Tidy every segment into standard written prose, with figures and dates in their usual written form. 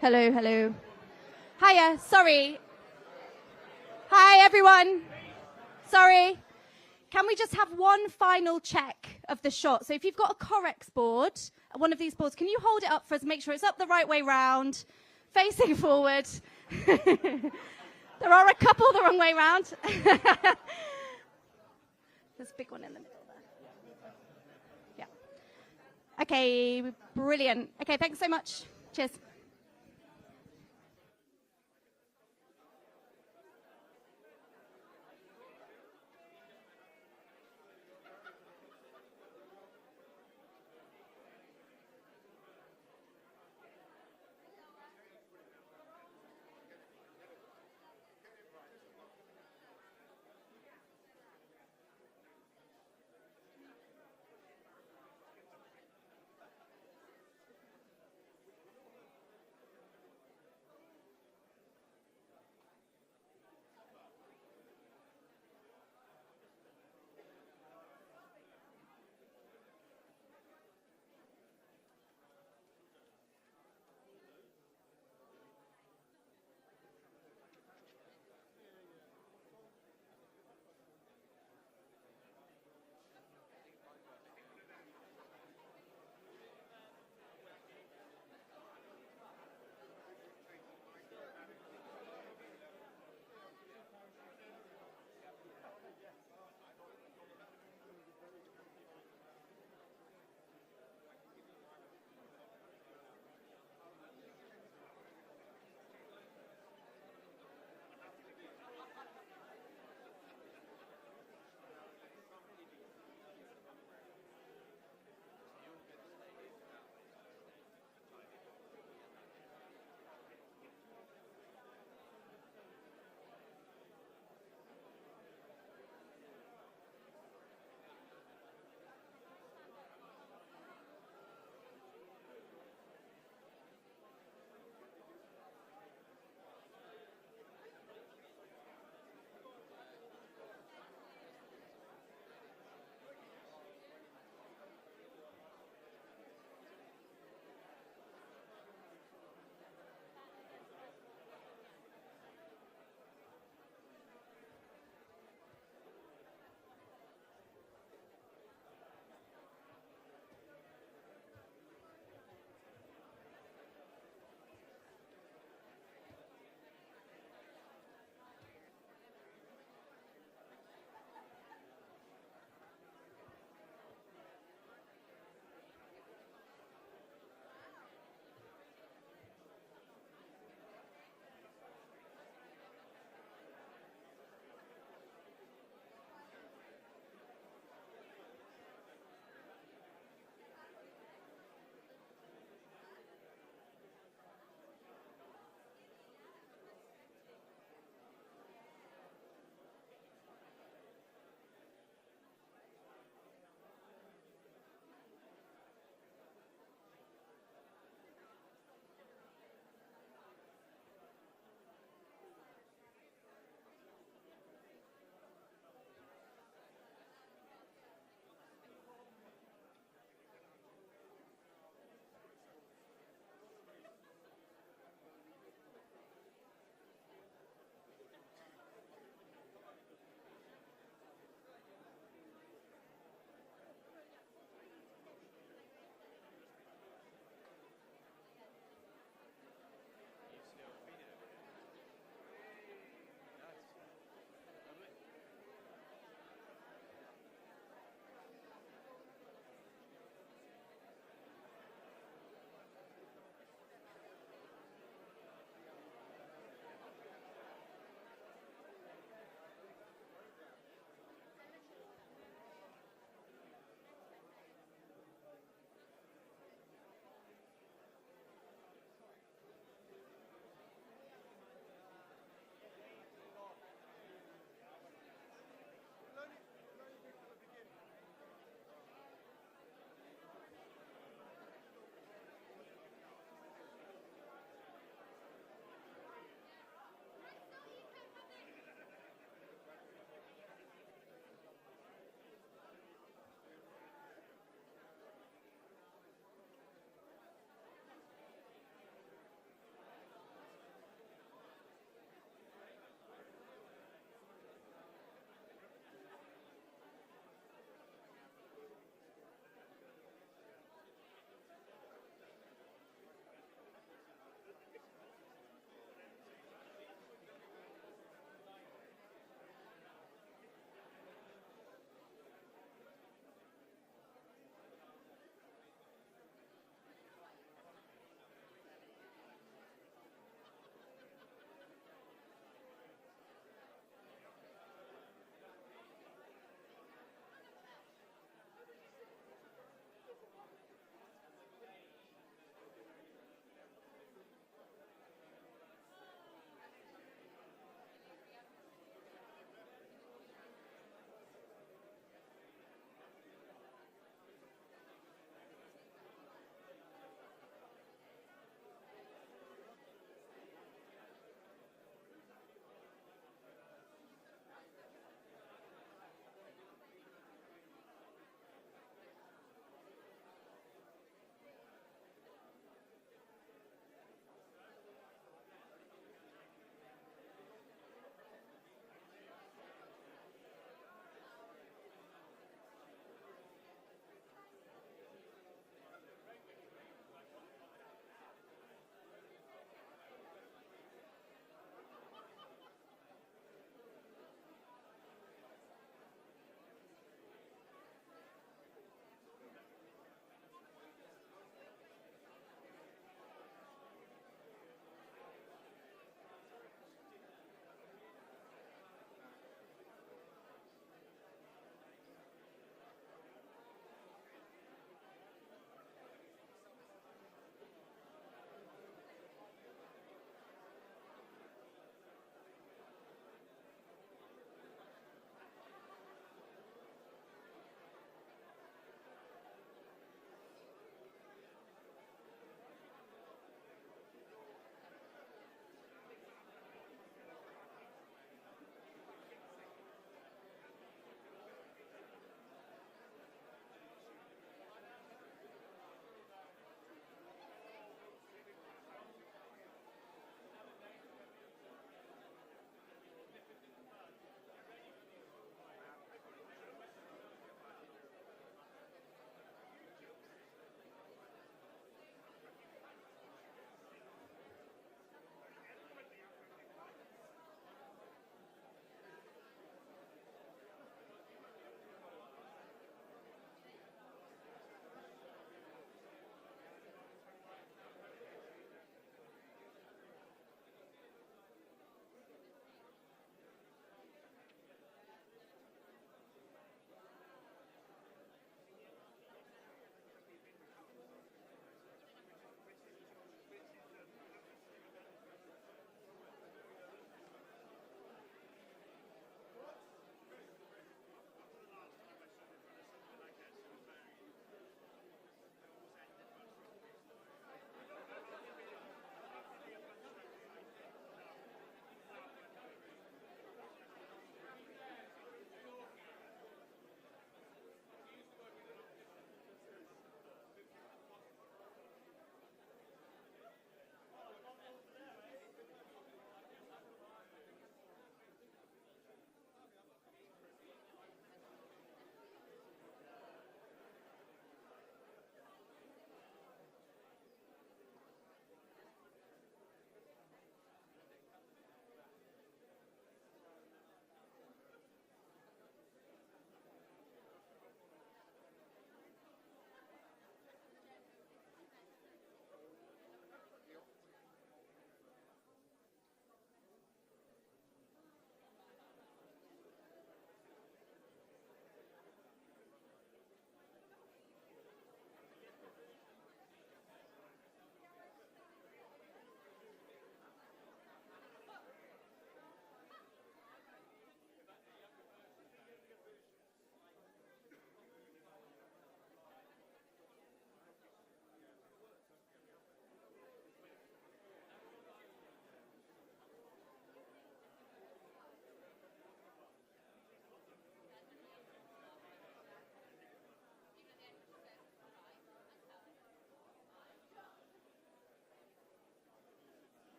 Hello, hello. Hiya, sorry. Hi, everyone. Sorry. Can we just have one final check of the shot? So if you've got a Corex board, one of these boards, can you hold it up for us, make sure it's up the right way round, facing forward? There are a couple the wrong way round. There's a big one in the middle there. Yeah. Okay, brilliant. Okay, thanks so much. Cheers.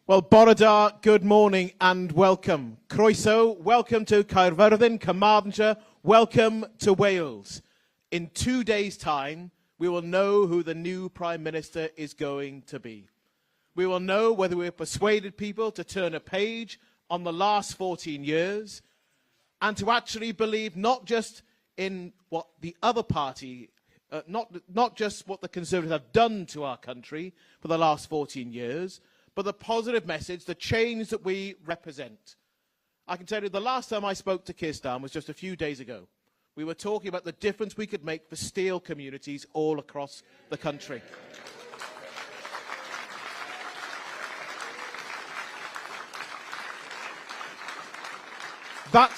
Well, bore da, good morning and welcome. Croeso, welcome to Carmarthenshire, Carmarthenshire, welcome to Wales. In 2 days' time, we will know who the new Prime Minister is going to be. We will know whether we've persuaded people to turn a page on the last 14 years and to actually believe not just in what the other party, not just what the Conservatives have done to our country for the last 14 years, but the positive message, the change that we represent. I can tell you the last time I spoke to Keir Starmer was just a few days ago. We were talking about the difference we could make for steel communities all across the country. That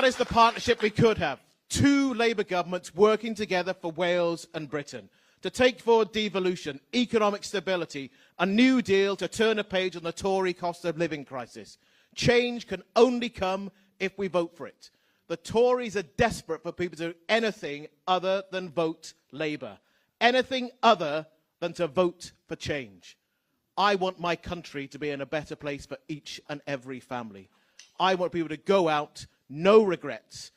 is the partnership we could have. Two Labour governments working together for Wales and Britain to take forward devolution, economic stability, a new deal to turn a page on the Tory cost of living crisis. Change can only come if we vote for it. The Tories are desperate for people to do anything other than vote Labour, anything other than to vote for change. I want my country to be in a better place for each and every family. I want people to go out, no regrets.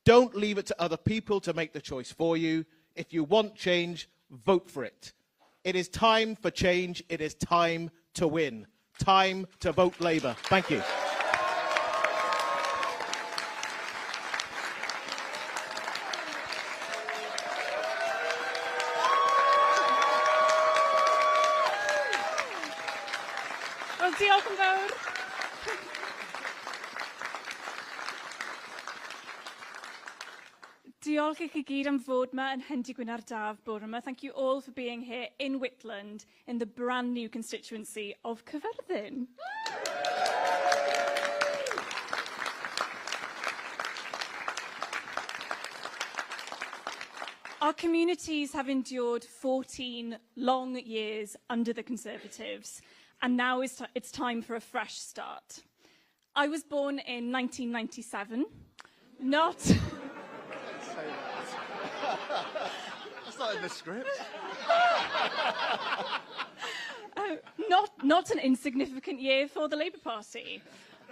Don't leave it to other people to make the choice for you. If you want change, vote for it. It is time for change. It is time to win. Time to vote Labour. Thank you. Wel, diolch yn fawr. Diolch i chi gyd am fod yma yn Hendy Gwynar'r Daf bore yma. Thank you all for being here in Whitland in the brand new constituency of Carmarthen. Our communities have endured 14 long years under the Conservatives, and now it's time for a fresh start. I was born in 1997, not... That's not in the script. Not an insignificant year for the Labour Party.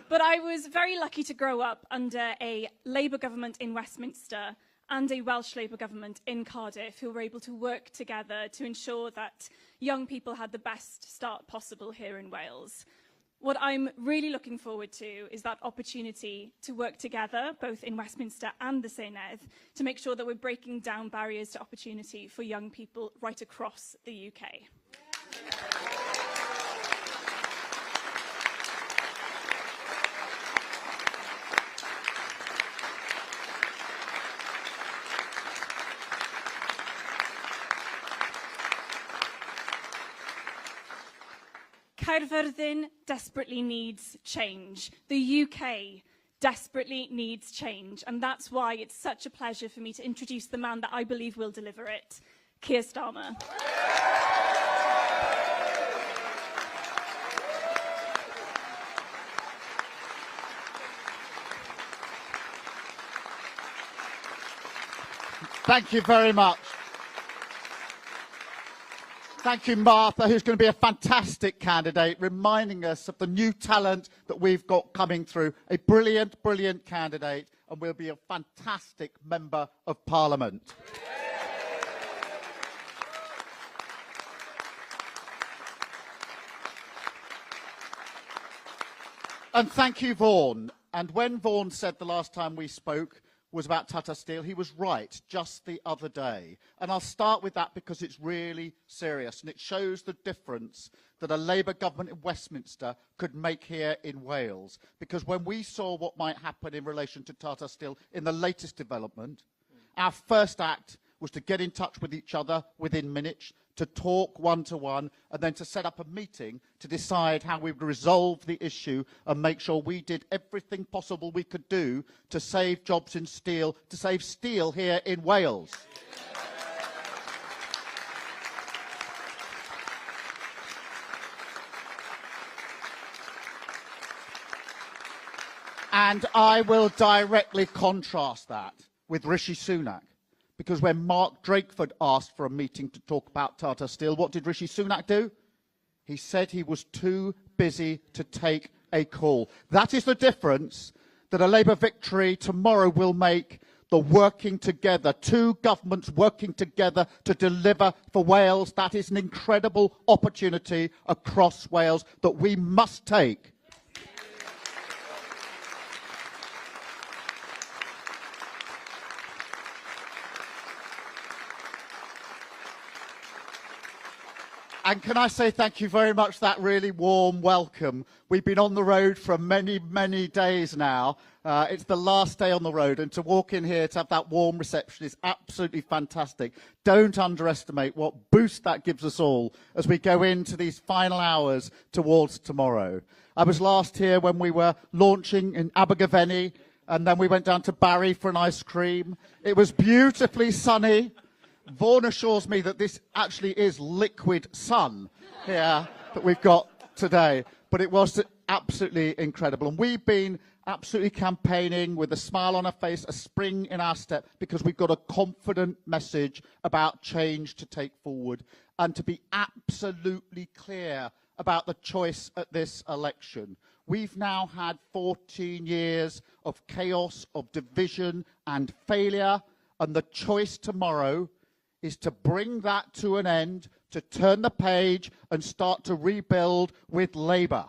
But I was very lucky to grow up under a Labour government in Westminster and a Welsh Labour government in Cardiff who were able to work together to ensure that young people had the best start possible here in Wales. What I'm really looking forward to is that opportunity to work together, both in Westminster and the Senedd, to make sure that we're breaking down barriers to opportunity for young people right across the UK. Carmarthen desperately needs change. The UK desperately needs change, and that's why it's such a pleasure for me to introduce the man that I believe will deliver it, Keir Starmer. Thank you very much. Thank you, Martha, who's going to be a fantastic candidate, reminding us of the new talent that we've got coming through. A brilliant, brilliant candidate, and will be a fantastic Member of Parliament. And thank you, Vaughan. And when Vaughan said the last time we spoke was about Tata Steel, he was right just the other day. And I'll start with that because it's really serious and it shows the difference that a Labour government in Westminster could make here in Wales. Because when we saw what might happen in relation to Tata Steel in the latest development, our first act was to get in touch with each other within minutes, to talk one-to-one, and then to set up a meeting to decide how we would resolve the issue and make sure we did everything possible we could do to save jobs in steel, to save steel here in Wales. And I will directly contrast that with Rishi Sunak. Because when Mark Drakeford asked for a meeting to talk about Tata Steel, what did Rishi Sunak do? He said he was too busy to take a call. That is the difference that a Labour victory tomorrow will make. The working together, two governments working together to deliver for Wales. That is an incredible opportunity across Wales that we must take. And can I say thank you very much for that really warm welcome. We've been on the road for many, many days now. It's the last day on the road, and to walk in here to have that warm reception is absolutely fantastic. Don't underestimate what boost that gives us all as we go into these final hours towards tomorrow. I was last here when we were launching in Abergavenny, and then we went down to Barry for an ice cream. It was beautifully sunny. Vaughan assures me that this actually is liquid sun here that we've got today. But it was absolutely incredible. And we've been absolutely campaigning with a smile on our face, a spring in our step, because we've got a confident message about change to take forward and to be absolutely clear about the choice at this election. We've now had 14 years of chaos, of division and failure, and the choice tomorrow is to bring that to an end, to turn the page and start to rebuild with Labour.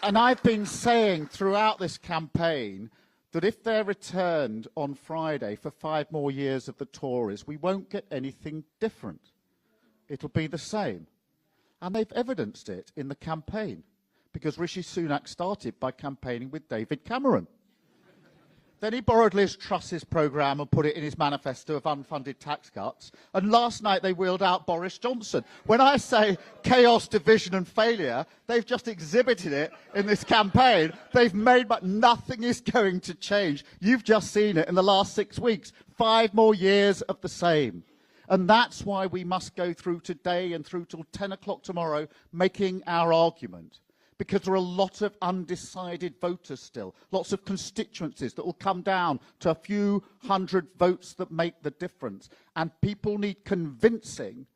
And I've been saying throughout this campaign that if they're returned on Friday for 5 more years of the Tories, we won't get anything different. It'll be the same. And they've evidenced it in the campaign, because Rishi Sunak started by campaigning with David Cameron. Then he borrowed Liz Truss's programme and put it in his manifesto of unfunded tax cuts. And last night they wheeled out Boris Johnson. When I say chaos, division and failure, they've just exhibited it in this campaign. They've made, but nothing is going to change. You've just seen it in the last 6 weeks. 5 more years of the same. And that's why we must go through today and through till 10 o'clock tomorrow making our argument. Because there are a lot of undecided voters still, lots of constituencies that will come down to a few hundred votes that make the difference. And people need convincing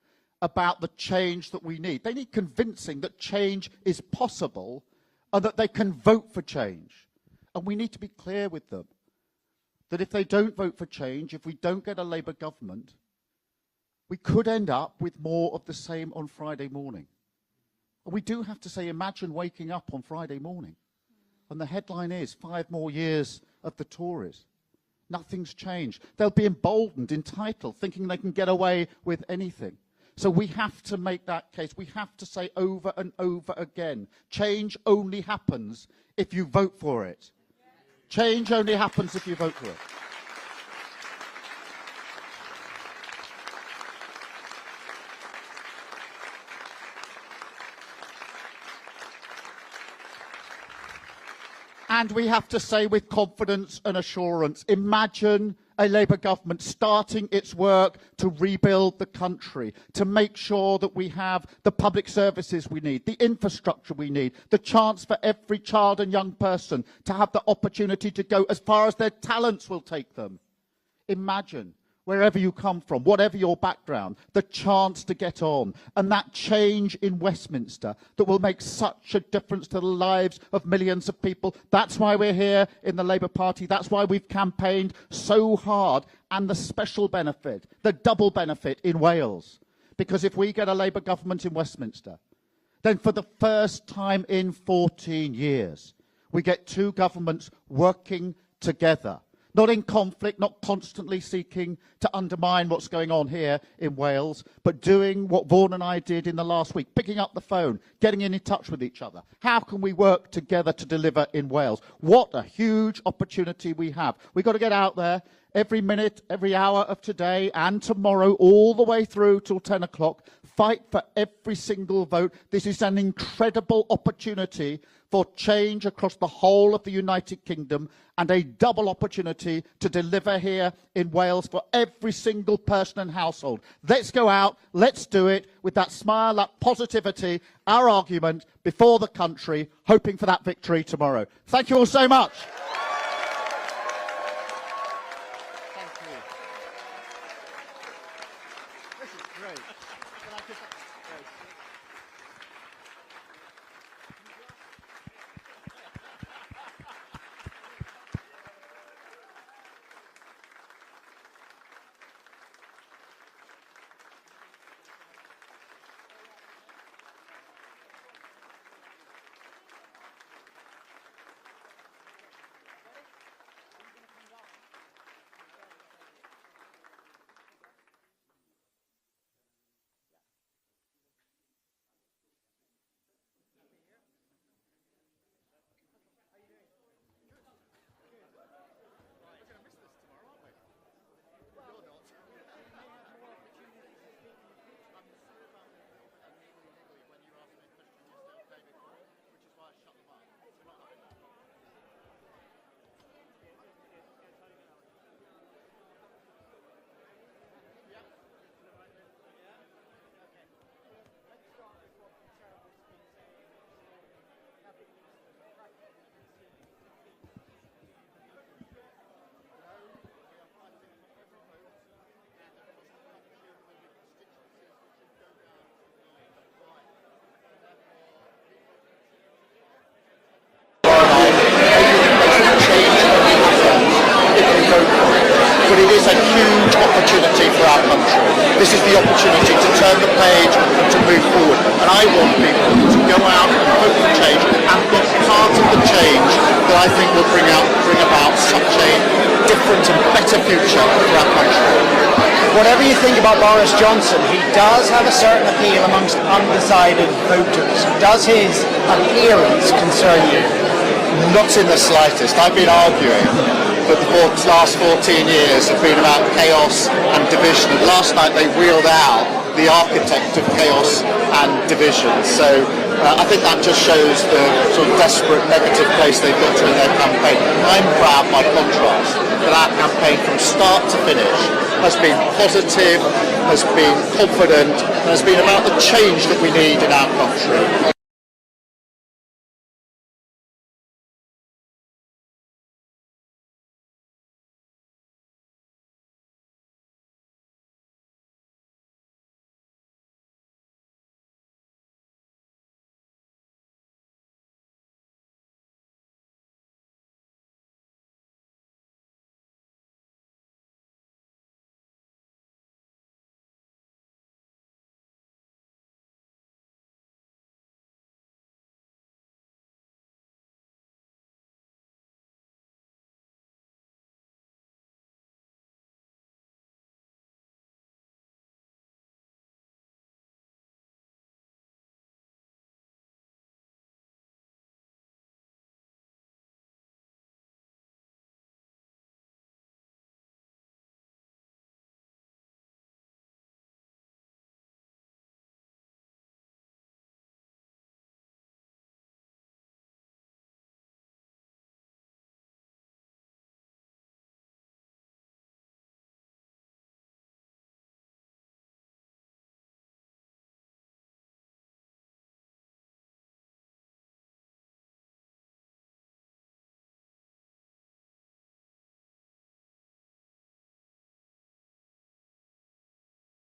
about the change that we need. They need convincing that change is possible and that they can vote for change. And we need to be clear with them that if they don't vote for change, if we don't get a Labour government, we could end up with more of the same on Friday morning. And we do have to say, imagine waking up on Friday morning and the headline is 5 more years of the Tories. Nothing's changed. They'll be emboldened, entitled, thinking they can get away with anything. So we have to make that case. We have to say over and over again, change only happens if you vote for it. Change only happens if you vote for it. And we have to say with confidence and assurance, imagine a Labour government starting its work to rebuild the country, to make sure that we have the public services we need, the infrastructure we need, the chance for every child and young person to have the opportunity to go as far as their talents will take them. Imagine, wherever you come from, whatever your background, the chance to get on, and that change in Westminster that will make such a difference to the lives of millions of people. That's why we're here in the Labour Party. That's why we've campaigned so hard. And the special benefit, the double benefit in Wales. Because if we get a Labour government in Westminster, then for the first time in 14 years, we get two governments working together. Not in conflict, not constantly seeking to undermine what's going on here in Wales, but doing what Vaughan and I did in the last week, picking up the phone, getting in touch with each other. How can we work together to deliver in Wales? What a huge opportunity we have. We've got to get out there every minute, every hour of today and tomorrow, all the way through till 10 o'clock. Fight for every single vote. This is an incredible opportunity for change across the whole of the United Kingdom and a double opportunity to deliver here in Wales for every single person and household. Let's go out, let's do it with that smile, that positivity, our argument before the country, hoping for that victory tomorrow. Thank you all so much. Thank you. This is great. But it is a huge opportunity for our country. This is the opportunity to turn the page and to move forward. And I want people to go out and vote for change and be part of the change that I think will bring about such a different and better future for our country. Whatever you think about Boris Johnson, he does have a certain appeal amongst undecided voters. Does his appearance concern you? Not in the slightest. I've been arguing that the last 14 years have been about chaos and division. And last night they wheeled out the architect of chaos and division. So I think that just shows the sort of desperate negative place they've got to in their campaign. I'm proud, by contrast, that our campaign from start to finish has been positive, has been confident, and has been about the change that we need in our country.